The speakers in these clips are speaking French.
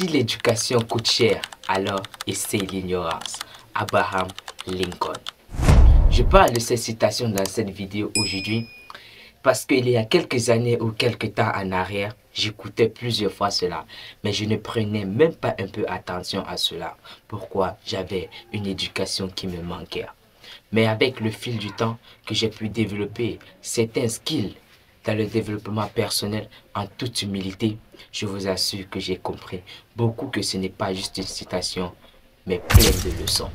Si l'éducation coûte cher, alors essaye l'ignorance. Abraham Lincoln. Je parle de cette citation dans cette vidéo aujourd'hui parce qu'il y a quelques années ou quelques temps en arrière, j'écoutais plusieurs fois cela, mais je ne prenais même pas un peu attention à cela. Pourquoi? J'avais une éducation qui me manquait. Mais avec le fil du temps que j'ai pu développer certains skills dans le développement personnel en toute humilité, je vous assure que j'ai compris beaucoup que ce n'est pas juste une citation, mais plein de leçons.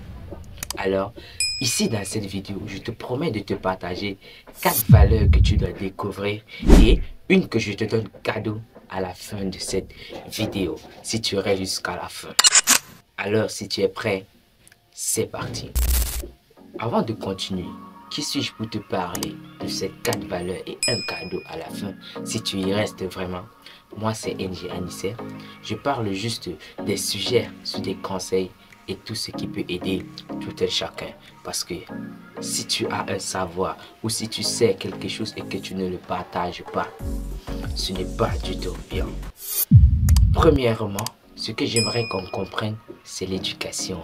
Alors, ici dans cette vidéo, je te promets de te partager 4 valeurs que tu dois découvrir et une que je te donne cadeau à la fin de cette vidéo, si tu restes jusqu'à la fin. Alors, si tu es prêt, c'est parti. Avant de continuer, qui suis-je pour te parler de ces 4 valeurs et un cadeau à la fin, si tu y restes vraiment? Moi, c'est NG Anissé. Je parle juste des sujets, sur des conseils et tout ce qui peut aider tout un chacun. Parce que si tu as un savoir ou si tu sais quelque chose et que tu ne le partages pas, ce n'est pas du tout bien. Premièrement, ce que j'aimerais qu'on comprenne, c'est l'éducation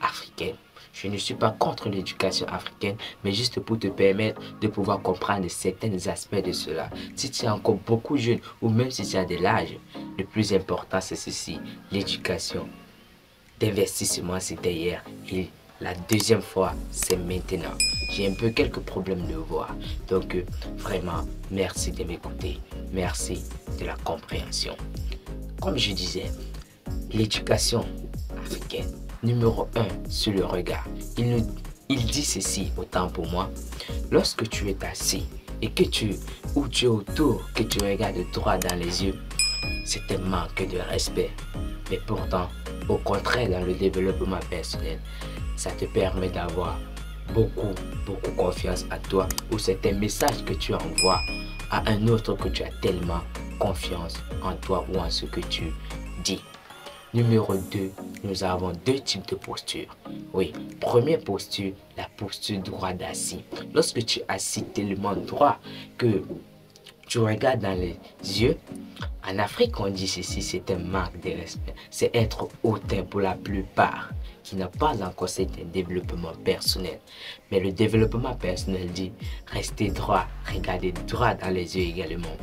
africaine. Je ne suis pas contre l'éducation africaine, mais juste pour te permettre de pouvoir comprendre certains aspects de cela. Si tu es encore beaucoup jeune ou même si tu as de l'âge, le plus important c'est ceci, l'éducation. D'investissement c'était hier et la deuxième fois c'est maintenant. J'ai un peu quelques problèmes de voix, donc vraiment merci de m'écouter, merci de la compréhension. Comme je disais, l'éducation africaine. Numéro 1, sur le regard. Il dit ceci, autant pour moi. Lorsque tu es assis et que tu es autour, que tu regardes droit dans les yeux, c'est un manque de respect. Mais pourtant, au contraire, dans le développement personnel, ça te permet d'avoir beaucoup confiance en toi, ou c'est un message que tu envoies à un autre que tu as tellement confiance en toi ou en ce que tu dis. Numéro 2, nous avons 2 types de postures. Oui, première posture, la posture droit d'assis. Lorsque tu es assis tellement droit que tu regardes dans les yeux, en Afrique on dit ceci, c'est un manque de respect. C'est être hautain pour la plupart qui n'a pas encore cet développement personnel. Mais le développement personnel dit rester droit, regarder droit dans les yeux également.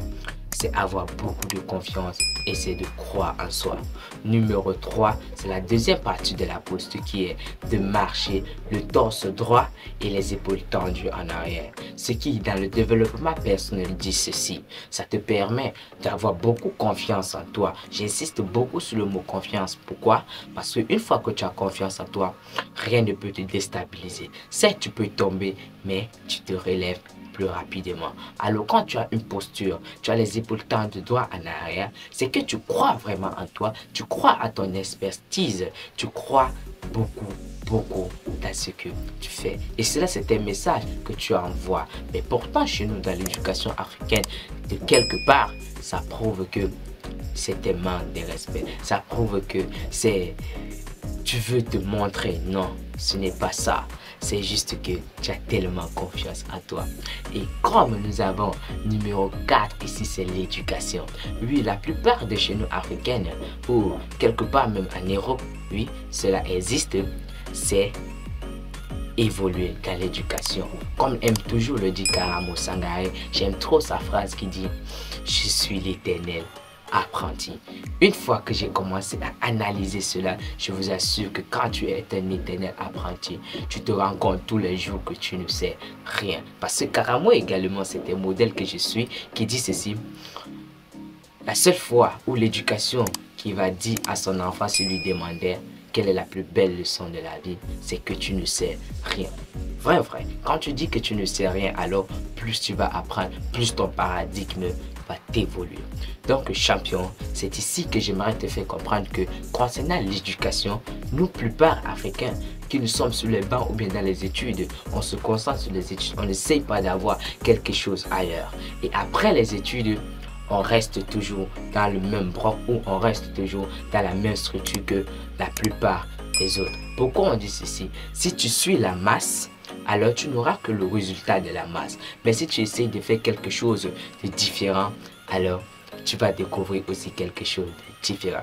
C'est avoir beaucoup de confiance et c'est de croire en soi. Numéro 3, c'est la deuxième partie de la posture qui est de marcher le torse droit et les épaules tendues en arrière. Ce qui, dans le développement personnel, dit ceci. Ça te permet d'avoir beaucoup confiance en toi. J'insiste beaucoup sur le mot confiance. Pourquoi? Parce qu'une fois que tu as confiance en toi, rien ne peut te déstabiliser. Certes, tu peux tomber, mais tu te relèves plus rapidement. Alors quand tu as une posture, tu as les épaules tendues droit en arrière, c'est que tu crois vraiment en toi, tu crois à ton expertise, tu crois beaucoup dans ce que tu fais. Et cela, c'est un message que tu envoies. Mais pourtant, chez nous, dans l'éducation africaine, de quelque part, ça prouve que c'est un manque de respect. Ça prouve que tu veux te montrer. Non, ce n'est pas ça. C'est juste que tu as tellement confiance en toi. Et comme nous avons numéro 4 ici, c'est l'éducation. Oui, la plupart de chez nous africaines, ou quelque part même en Europe, oui, cela existe. C'est évoluer dans l'éducation. Comme aime toujours le dit Karamo Sangae, j'aime trop sa phrase qui dit « Je suis l'éternel apprenti ». Une fois que j'ai commencé à analyser cela, je vous assure que quand tu es un éternel apprenti, tu te rends compte tous les jours que tu ne sais rien. Parce que Karamo également, c'est un modèle que je suis qui dit ceci. La seule fois où l'éducation qui va dire à son enfant si lui demandait quelle est la plus belle leçon de la vie, c'est que tu ne sais rien. Vrai. Quand tu dis que tu ne sais rien, alors plus tu vas apprendre, plus ton paradigme va t'évoluer. Donc champion, c'est ici que j'aimerais te faire comprendre que concernant l'éducation, nous plupart africains qui nous sommes sur les bancs ou bien dans les études, on se concentre sur les études, on n'essaye pas d'avoir quelque chose ailleurs. Et après les études, on reste toujours dans le même bloc ou on reste toujours dans la même structure que la plupart des autres. Pourquoi on dit ceci? Si tu suis la masse, alors tu n'auras que le résultat de la masse. Mais si tu essayes de faire quelque chose de différent, alors tu vas découvrir aussi quelque chose de différent.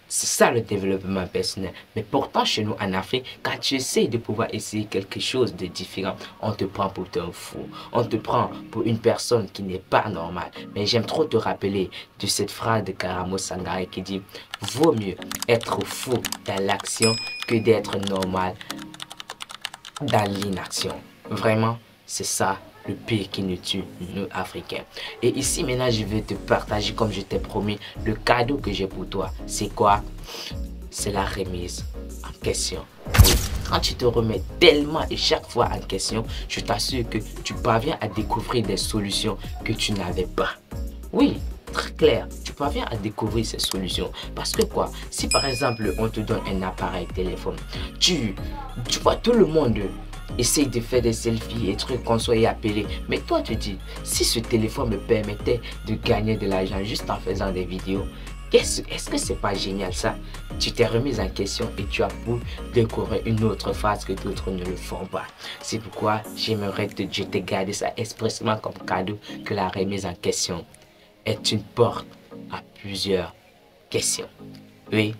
C'est ça le développement personnel. Mais pourtant, chez nous en Afrique, quand tu essaies de pouvoir essayer quelque chose de différent, on te prend pour un fou. On te prend pour une personne qui n'est pas normale. Mais j'aime trop te rappeler de cette phrase de Karamo Sangare qui dit: vaut mieux être fou dans l'action que d'être normal dans l'inaction. Vraiment, c'est ça le pire qui nous tue, nous Africains. Et ici maintenant, je vais te partager, comme je t'ai promis, le cadeau que j'ai pour toi. C'est quoi? C'est la remise en question. Oui. Quand tu te remets tellement et chaque fois en question, je t'assure que tu parviens à découvrir des solutions que tu n'avais pas. Oui, très clair, tu parviens à découvrir ces solutions. Parce que quoi? Si par exemple, on te donne un appareil téléphone, tu vois tout le monde essaye de faire des selfies et trucs qu'on soit appelé. Mais toi, tu dis, si ce téléphone me permettait de gagner de l'argent juste en faisant des vidéos, est-ce que c'est pas génial ça? Tu t'es remise en question et tu as pu découvrir une autre phase que d'autres ne le font pas. C'est pourquoi j'aimerais je t'ai gardé ça expressément comme cadeau, que la remise en question est une porte à plusieurs questions. Oui,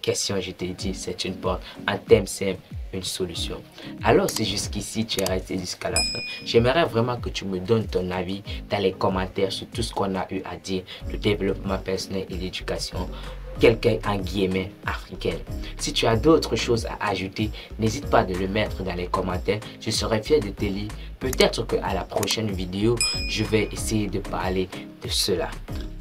question, je t'ai dit, c'est une porte. Un thème simple, une solution. Alors, si jusqu'ici tu es resté jusqu'à la fin, j'aimerais vraiment que tu me donnes ton avis dans les commentaires sur tout ce qu'on a eu à dire, le développement personnel et l'éducation, quelqu'un en guillemets africaine. Si tu as d'autres choses à ajouter, n'hésite pas de le mettre dans les commentaires. Je serai fier de te lire. Peut-être qu'à la prochaine vidéo, je vais essayer de parler de cela.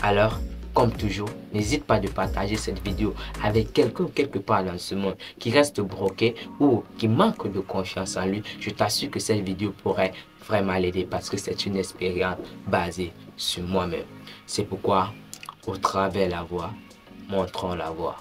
Alors, comme toujours, n'hésite pas de partager cette vidéo avec quelqu'un quelque part dans ce monde qui reste bloqué ou qui manque de confiance en lui. Je t'assure que cette vidéo pourrait vraiment l'aider parce que c'est une expérience basée sur moi-même. C'est pourquoi, au travers la voix, montrons la voie.